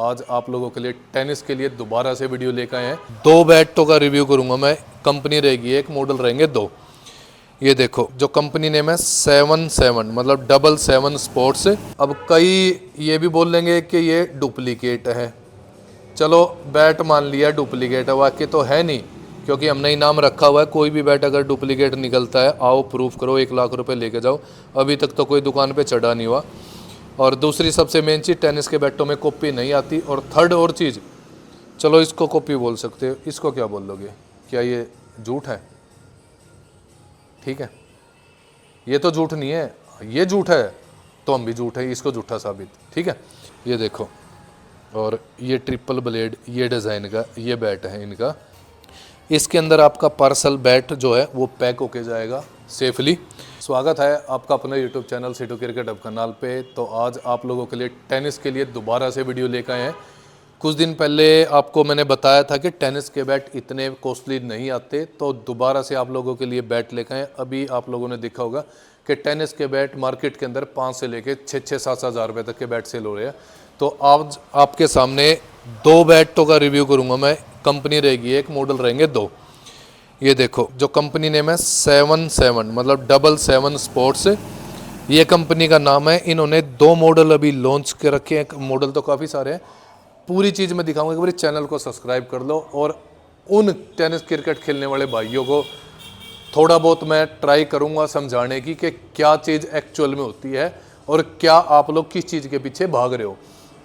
आज आप लोगों के लिए टेनिस के लिए दोबारा से वीडियो लेकर आए हैं। दो बैटों का रिव्यू करूंगा मैं। कंपनी रहेगी एक, मॉडल रहेंगे दो। ये देखो जो कंपनी नेम है 77 मतलब 77 स्पोर्ट्स। अब कई ये भी बोल लेंगे कि ये डुप्लीकेट है। चलो बैट मान लिया डुप्लीकेट है, वाकई तो है नहीं, क्योंकि हमने इनाम रखा हुआ है। कोई भी बैट अगर डुप्लीकेट निकलता है आओ प्रूफ करो, 1 लाख रुपए लेके जाओ। अभी तक तो कोई दुकान पे चढ़ा नहीं हुआ। और दूसरी सबसे मेन चीज़, टेनिस के बैटों में कॉपी नहीं आती। और थर्ड और चीज़, चलो इसको कॉपी बोल सकते हो, इसको क्या बोल लोगे? क्या ये झूठ है? ठीक है, ये तो झूठ नहीं है, ये झूठ है तो हम भी झूठ है, इसको झूठा साबित। ठीक है, ये देखो, और ये ट्रिपल ब्लेड ये डिज़ाइन का ये बैट है इनका। इसके अंदर आपका पार्सल बैट जो है वो पैक होके जाएगा सेफली। स्वागत है आपका अपने YouTube channel Situ cricket hub canal पे। तो आज आप लोगों के लिए टेनिस के लिए दोबारा से वीडियो लेकर आए हैं। कुछ दिन पहले आपको मैंने बताया था कि टेनिस के बैट इतने कॉस्टली नहीं आते, तो दोबारा से आप लोगों के लिए बैट लेकर आए। अभी आप लोगों ने देखा होगा कि टेनिस के बैट मार्केट के अंदर 5 से लेके 6-7 हज़ार रुपये तक के बैट सेल हो रहे हैं। तो आज आपके सामने दो बैटों का रिव्यू करूंगा मैं। कंपनी रहेगी एक, मॉडल रहेंगे दो। ये देखो जो कंपनी नेम है 77 मतलब 77 स्पोर्ट्स। ये कंपनी का नाम है। इन्होंने दो मॉडल अभी लॉन्च कर रखे हैं। मॉडल तो काफ़ी सारे हैं, पूरी चीज़ मैं दिखाऊंगा। एक बार चैनल को सब्सक्राइब कर लो और उन टेनिस क्रिकेट खेलने वाले भाइयों को थोड़ा बहुत मैं ट्राई करूंगा समझाने की कि क्या चीज़ एक्चुअल में होती है और क्या आप लोग किस चीज़ के पीछे भाग रहे हो।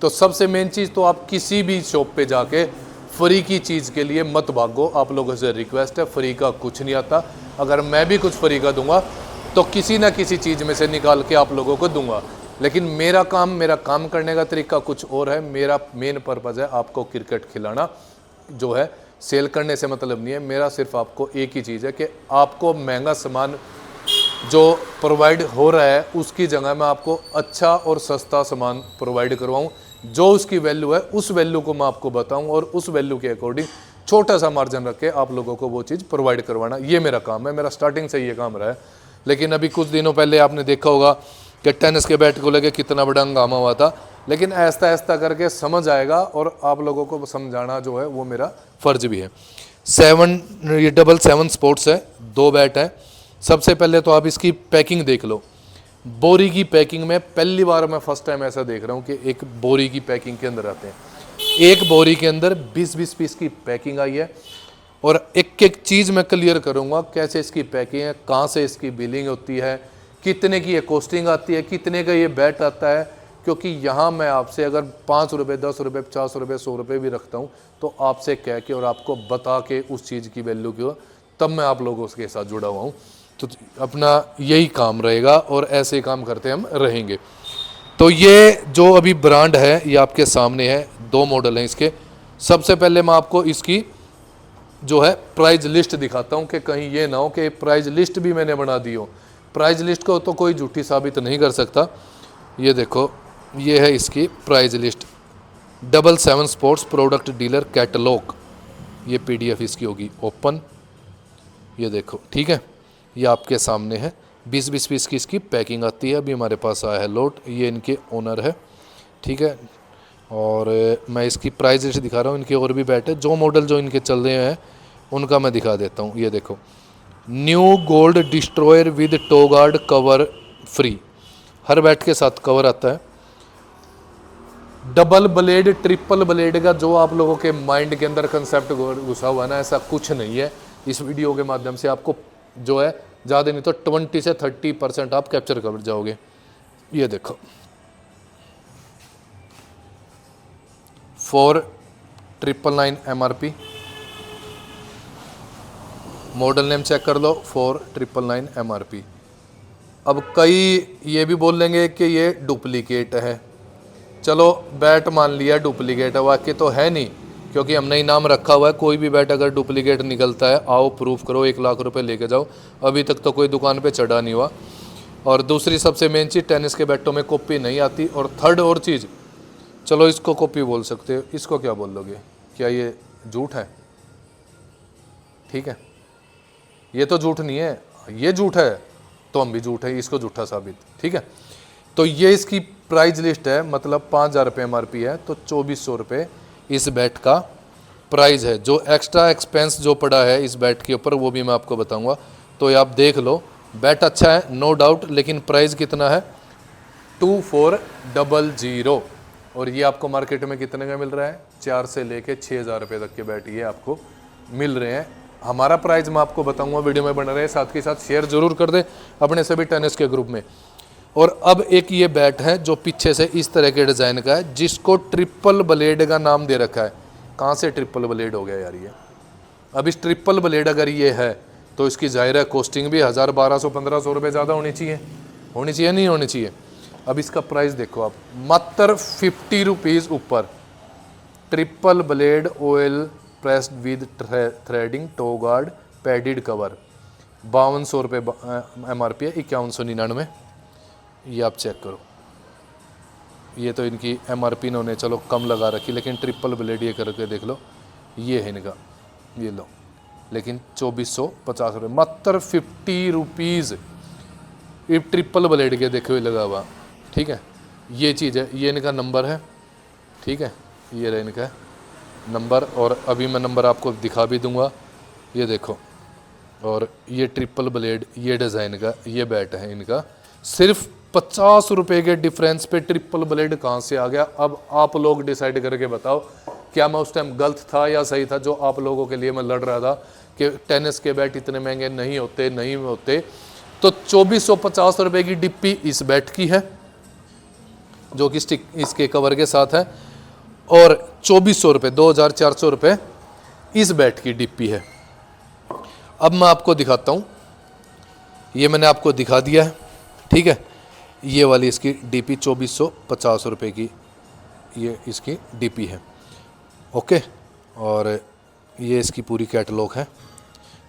तो सबसे मेन चीज़ तो आप किसी भी शॉप पे जाके फ्री की चीज़ के लिए मत भागो। आप लोगों से रिक्वेस्ट है, फ्री का कुछ नहीं आता। अगर मैं भी कुछ फ्री का दूंगा तो किसी ना किसी चीज़ में से निकाल के आप लोगों को दूंगा। लेकिन मेरा काम करने का तरीका कुछ और है। मेरा मेन पर्पज़ है आपको क्रिकेट खिलाना, जो है सेल करने से मतलब नहीं है। मेरा सिर्फ आपको एक ही चीज़ है कि आपको महंगा सामान जो प्रोवाइड हो रहा है उसकी जगह मैं आपको अच्छा और सस्ता सामान प्रोवाइड करवाऊँ। जो उसकी वैल्यू है उस वैल्यू को मैं आपको बताऊं और उस वैल्यू के अकॉर्डिंग छोटा सा मार्जिन रख के आप लोगों को वो चीज़ प्रोवाइड करवाना, ये मेरा काम है। मेरा स्टार्टिंग से ये काम रहा है। लेकिन अभी कुछ दिनों पहले आपने देखा होगा कि टेनिस के बैट को लेके कितना बड़ा हंगामा हुआ था। लेकिन ऐसा ऐसा करके समझ आएगा और आप लोगों को समझाना जो है वो मेरा फ़र्ज भी है। 77 स्पोर्ट्स है, दो बैट है। सबसे पहले तो आप इसकी पैकिंग देख लो। बोरी की पैकिंग में पहली बार मैं फर्स्ट टाइम ऐसा देख रहा हूँ कि एक बोरी की पैकिंग के अंदर आते हैं। एक बोरी के अंदर 20-20 पीस की पैकिंग आई है। और एक एक चीज़ मैं क्लियर करूँगा, कैसे इसकी पैकिंग है, कहाँ से इसकी बिलिंग होती है, कितने की ये कॉस्टिंग आती है, कितने का ये बैट आता है। क्योंकि यहाँ मैं आपसे अगर 5 रुपये, 10 रुपये, 50 रुपये, 100 रुपये भी रखता हूँ तो आपसे कह के और आपको बता के उस चीज़ की वैल्यू की हो, तब मैं आप लोगों के साथ जुड़ा हुआ हूँ। तो अपना यही काम रहेगा और ऐसे काम करते हम रहेंगे। तो ये जो अभी ब्रांड है ये आपके सामने है। दो मॉडल हैं इसके। सबसे पहले मैं आपको इसकी जो है प्राइस लिस्ट दिखाता हूँ कि कहीं ये ना हो कि प्राइस लिस्ट भी मैंने बना दी हो। प्राइस लिस्ट को तो कोई झूठी साबित नहीं कर सकता। ये देखो, ये है इसकी price list. 77 sports product dealer catalogue, ये PDF इसकी होगी ओपन। ये देखो, ठीक है, ये आपके सामने है। 20-20 पीस की इसकी पैकिंग आती है। अभी हमारे पास आया है लोट, ये इनके ओनर है। ठीक है, और मैं इसकी प्राइस लिस्ट दिखा रहा हूँ। इनके और भी बैट है, जो मॉडल जो इनके चल रहे हैं उनका मैं दिखा देता हूँ। ये देखो, new gold destroyer with toe guard cover free. हर बैट के साथ कवर आता है। डबल ब्लेड, ट्रिपल ब्लेड का जो आप लोगों के माइंड के अंदर कंसेप्ट घुसा हुआ है ना, ऐसा कुछ नहीं है। इस वीडियो के माध्यम से आपको जो है ज़्यादा नहीं तो 20 से 30% आप कैप्चर कर जाओगे। ये देखो, 4999 MRP। मॉडल नेम चेक कर लो, 4999 MRP। अब कई ये भी बोल लेंगे कि ये डुप्लीकेट है। चलो बैट मान लिया डुप्लीकेट है, वाकई तो है नहीं, क्योंकि हमने इनाम रखा हुआ है। कोई भी बैट अगर डुप्लीकेट निकलता है आओ प्रूफ करो, 1 लाख रुपए लेके जाओ। अभी तक तो कोई दुकान पे चढ़ा नहीं हुआ। और दूसरी सबसे मेन चीज़, टेनिस के बैटों में कॉपी नहीं आती। और थर्ड और चीज़, चलो इसको कॉपी बोल सकते हो, इसको क्या बोल लोगे? क्या ये झूठ है? ठीक है, ये तो झूठ नहीं है, ये झूठ है तो हम भी झूठ है, इसको झूठा साबित। ठीक है, तो ये इसकी प्राइस लिस्ट है, मतलब 5,000 रुपये MRP है, तो 2400 रुपये इस बैट का प्राइस है। जो एक्स्ट्रा एक्सपेंस जो पड़ा है इस बैट के ऊपर वो भी मैं आपको बताऊंगा, तो ये आप देख लो। बैट अच्छा है नो डाउट, लेकिन प्राइस कितना है 2400, और ये आपको मार्केट में कितने का मिल रहा है 4 से लेके 6,000 रुपये तक के बैट ये आपको मिल रहे हैं। हमारा प्राइस मैं आपको बताऊंगा, वीडियो में बना रहे, साथ के साथ शेयर जरूर कर दे अपने सभी टेनिस के ग्रुप में। और अब एक ये बैट है जो पीछे से इस तरह के डिज़ाइन का है, जिसको ट्रिपल ब्लेड का नाम दे रखा है। कहाँ से ट्रिपल ब्लेड हो गया यार ये? अब इस ट्रिपल ब्लेड अगर ये है तो इसकी जाहिर है कॉस्टिंग भी 1000, 1200, 1500 रुपये ज़्यादा होनी चाहिए नहीं होनी चाहिए। अब इसका प्राइस देखो आप, मात्र 50 रुपीज़ ऊपर, triple blade oil pressed with threading toe guard padded cover, 5200 रुपये MRP है, 5199। ये आप चेक करो, ये तो इनकी MRP इन्होंने चलो कम लगा रखी, लेकिन ट्रिपल ब्लेड ये करके देख लो, ये है इनका, ये लो, लेकिन 2450 रुपये, मात्र 50 रुपीज़ ये ट्रिपल ब्लेड के देखो ये लगा हुआ। ठीक है, ये चीज़ है, ये इनका नंबर है। ठीक है, ये रहा इनका नंबर, और अभी मैं नंबर आपको दिखा भी दूंगा, ये देखो। और ये ट्रिपल ब्लेड ये डिज़ाइन का ये बैट है इनका, सिर्फ 50 रुपये के डिफरेंस पे ट्रिपल ब्लेड कहाँ से आ गया? अब आप लोग डिसाइड करके बताओ, क्या मैं उस टाइम गलत था या सही था जो आप लोगों के लिए मैं लड़ रहा था कि टेनिस के बैट इतने महंगे नहीं होते। तो 2450 रुपये की डिप्पी इस बैट की है, जो कि स्टिक इसके कवर के साथ है, और 2400 रुपये, 2400 रुपये इस बैट की डिप्पी है। अब मैं आपको दिखाता हूँ, ये मैंने आपको दिखा दिया है। ठीक है, ये वाली इसकी डीपी 2450 रुपये की ये इसकी डीपी है। ओके, और ये इसकी पूरी कैटलॉग है,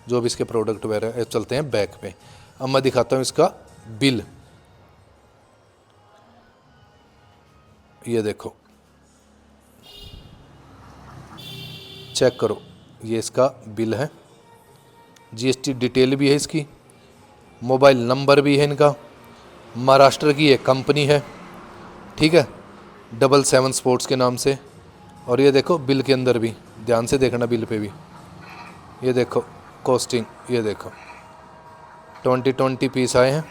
जो भी इसके प्रोडक्ट वगैरह चलते हैं बैक पे। अब मैं दिखाता हूँ इसका बिल, ये देखो, चेक करो, ये इसका बिल है, GST डिटेल भी है इसकी, मोबाइल नंबर भी है इनका, महाराष्ट्र की एक कंपनी है। ठीक है, 77 स्पोर्ट्स के नाम से। और ये देखो बिल के अंदर भी ध्यान से देखना, बिल पे भी ये देखो कॉस्टिंग, ये देखो 2020 पीस आए हैं,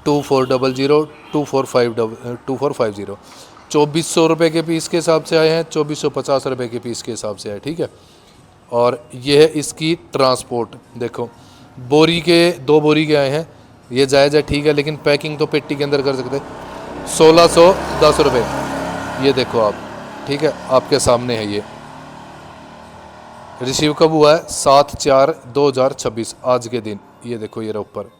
2400, 2450, 2400 रुपये के पीस के हिसाब से आए हैं, 2450 रुपये के पीस के हिसाब से आए। ठीक है, और ये है इसकी ट्रांसपोर्ट, देखो बोरी के 2 बोरी के आए हैं, ये जायज़ है ठीक है, लेकिन पैकिंग तो पेटी के अंदर कर सकते, 1610 रुपये, ये देखो आप। ठीक है, आपके सामने है, ये रिसीव कब हुआ है 7/4/2026 आज के दिन, ये देखो ये रहा ऊपर,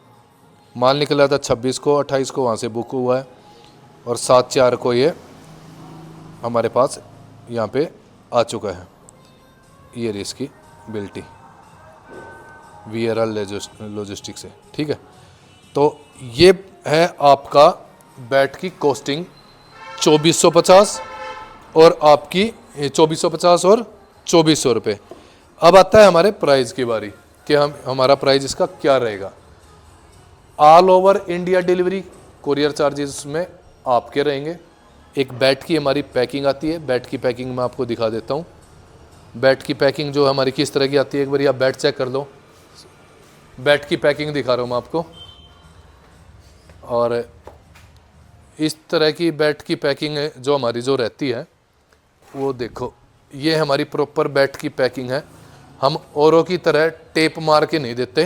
माल निकला था 26 को, 28 को वहाँ से बुक हुआ है, और 7/4 को ये हमारे पास यहाँ पे आ चुका है। ये रही इसकी बिल्टी VRL लॉजिस्टिक से। ठीक है, तो ये है आपका बैट की कॉस्टिंग 2450 और आपकी 2450 और 2400 रुपये। अब आता है हमारे प्राइस की बारी कि हमारा प्राइस इसका क्या रहेगा। All over India delivery, courier charges में आपके रहेंगे। एक बैट की हमारी पैकिंग आती है, बैट की पैकिंग मैं आपको दिखा देता हूँ। बैट की पैकिंग जो हमारी किस तरह की आती है, एक बार आप बैट चेक कर लो। बैट की पैकिंग दिखा रहा हूँ मैं आपको, और इस तरह की बैट की पैकिंग है जो हमारी जो रहती है, वो देखो ये हमारी प्रॉपर बैट की पैकिंग है। हम औरों की तरह टेप मार के नहीं देते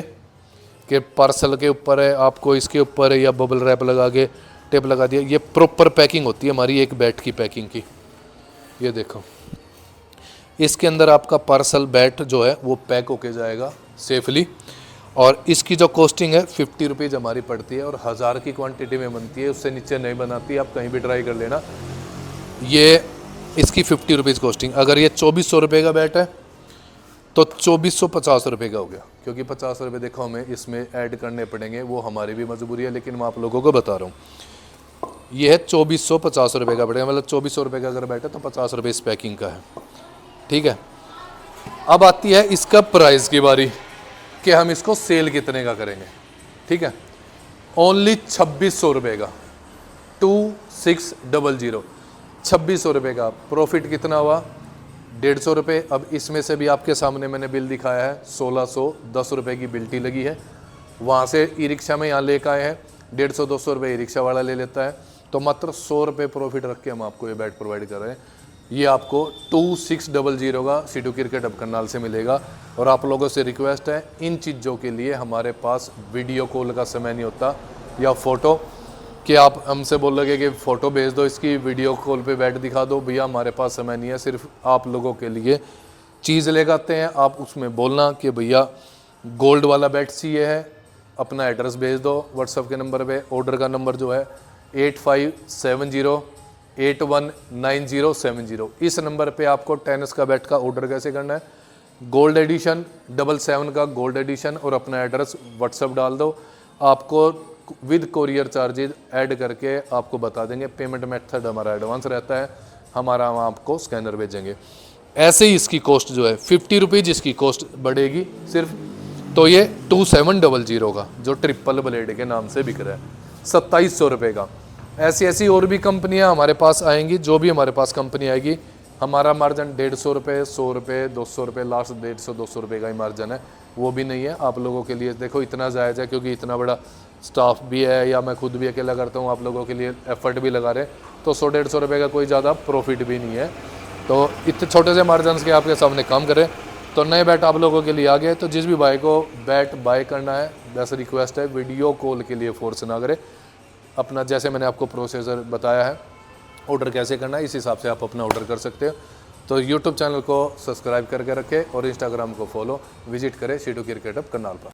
कि पार्सल के ऊपर है आपको इसके ऊपर है या बबल रैप लगा के टेप लगा दिया। ये प्रॉपर पैकिंग होती है हमारी एक बैट की पैकिंग की। ये देखो इसके अंदर आपका पार्सल बैट जो है वो पैक होके जाएगा सेफली, और इसकी जो कॉस्टिंग है 50 रुपीज़ हमारी पड़ती है, और 1000 की क्वांटिटी में बनती है, उससे नीचे नहीं बनाती। आप कहीं भी ट्राई कर लेना। ये इसकी 50 रुपीज़ कॉस्टिंग। अगर ये 2400 रुपये का बैट है तो 2450 रुपये का हो गया, क्योंकि 50 रुपये देखो हमें इसमें ऐड करने पड़ेंगे, वो हमारी भी मजबूरी है, लेकिन मैं आप लोगों को बता रहा हूँ। ये है 2450 रुपये का पड़ेगा, मतलब 2400 रुपये का अगर बैट है तो 50 रुपये इस पैकिंग का है। ठीक है, अब आती है इसका प्राइस की बारी कि हम इसको सेल कितने का करेंगे। ठीक है, ओनली 2600 रुपये का, 2600, 2600 रुपये का। प्रॉफिट कितना हुआ? 150 रुपये। अब इसमें से भी आपके सामने मैंने बिल दिखाया है, 1610 रुपये की बिल्टी लगी है। वहाँ से ई रिक्शा में यहाँ लेकर आए हैं, 150-200 रुपये ई रिक्शा वाला ले लेता है, तो मात्र 100 रुपये प्रॉफिट रख के हम आपको ये बैट प्रोवाइड कर रहे हैं। ये आपको 2600 का सिटू क्रिकेट हब करनाल से मिलेगा। और आप लोगों से रिक्वेस्ट है, इन चीज़ों के लिए हमारे पास वीडियो कॉल का समय नहीं होता या फ़ोटो, कि आप हमसे बोल लगे कि फ़ोटो भेज दो इसकी, वीडियो कॉल पे बैट दिखा दो, भैया हमारे पास समय नहीं है। सिर्फ आप लोगों के लिए चीज़ लेकर आते हैं, आप उसमें बोलना कि भैया गोल्ड वाला बैट चाहिए है, अपना एड्रेस भेज दो व्हाट्सएप के नंबर पे। ऑर्डर का नंबर जो है 8570819070। इस नंबर पे आपको टेनिस का बैट का ऑर्डर कैसे करना है, गोल्ड एडिशन 77 का गोल्ड एडिशन, और अपना एड्रेस व्हाट्सएप डाल दो, आपको विद कोरियर चार्जेज ऐड करके आपको बता देंगे। पेमेंट मेथड हमारा एडवांस रहता है, हम आपको स्कैनर भेजेंगे। ऐसे ही इसकी कॉस्ट जो है 50 रुपीज़ इसकी कॉस्ट बढ़ेगी सिर्फ। तो ये 2700 का जो ट्रिपल ब्लेड के नाम से बिक रहा है 2700 रुपये का। ऐसी ऐसी और भी कंपनियां हमारे पास आएंगी। जो भी हमारे पास कंपनी आएगी, हमारा मार्जिन 150 रुपये, 100 रुपये, 200 रुपये, लास्ट 150-200 रुपये का ही मार्जिन है, वो भी नहीं है। आप लोगों के लिए देखो इतना जायज़ है, क्योंकि इतना बड़ा स्टाफ भी है, या मैं खुद भी अकेला करता हूँ, आप लोगों के लिए एफर्ट भी लगा रहे, तो 100-150 रुपये का कोई ज़्यादा प्रॉफिट भी नहीं है। तो इतने छोटे से मार्जिन के आपके सामने काम करें। तो नए बैट आप लोगों के लिए आ गए। तो जिस भी भाई को बैट बाय करना है, बस रिक्वेस्ट है, वीडियो कॉल के लिए फोर्स ना करें। अपना जैसे मैंने आपको प्रोसीजर बताया है, ऑर्डर कैसे करना है, इस हिसाब से आप अपना ऑर्डर कर सकते हो। तो यूट्यूब चैनल को सब्सक्राइब करके रखें और इंस्टाग्राम को फॉलो विजिट करें सिटू क्रिकेट हब करनाल पर।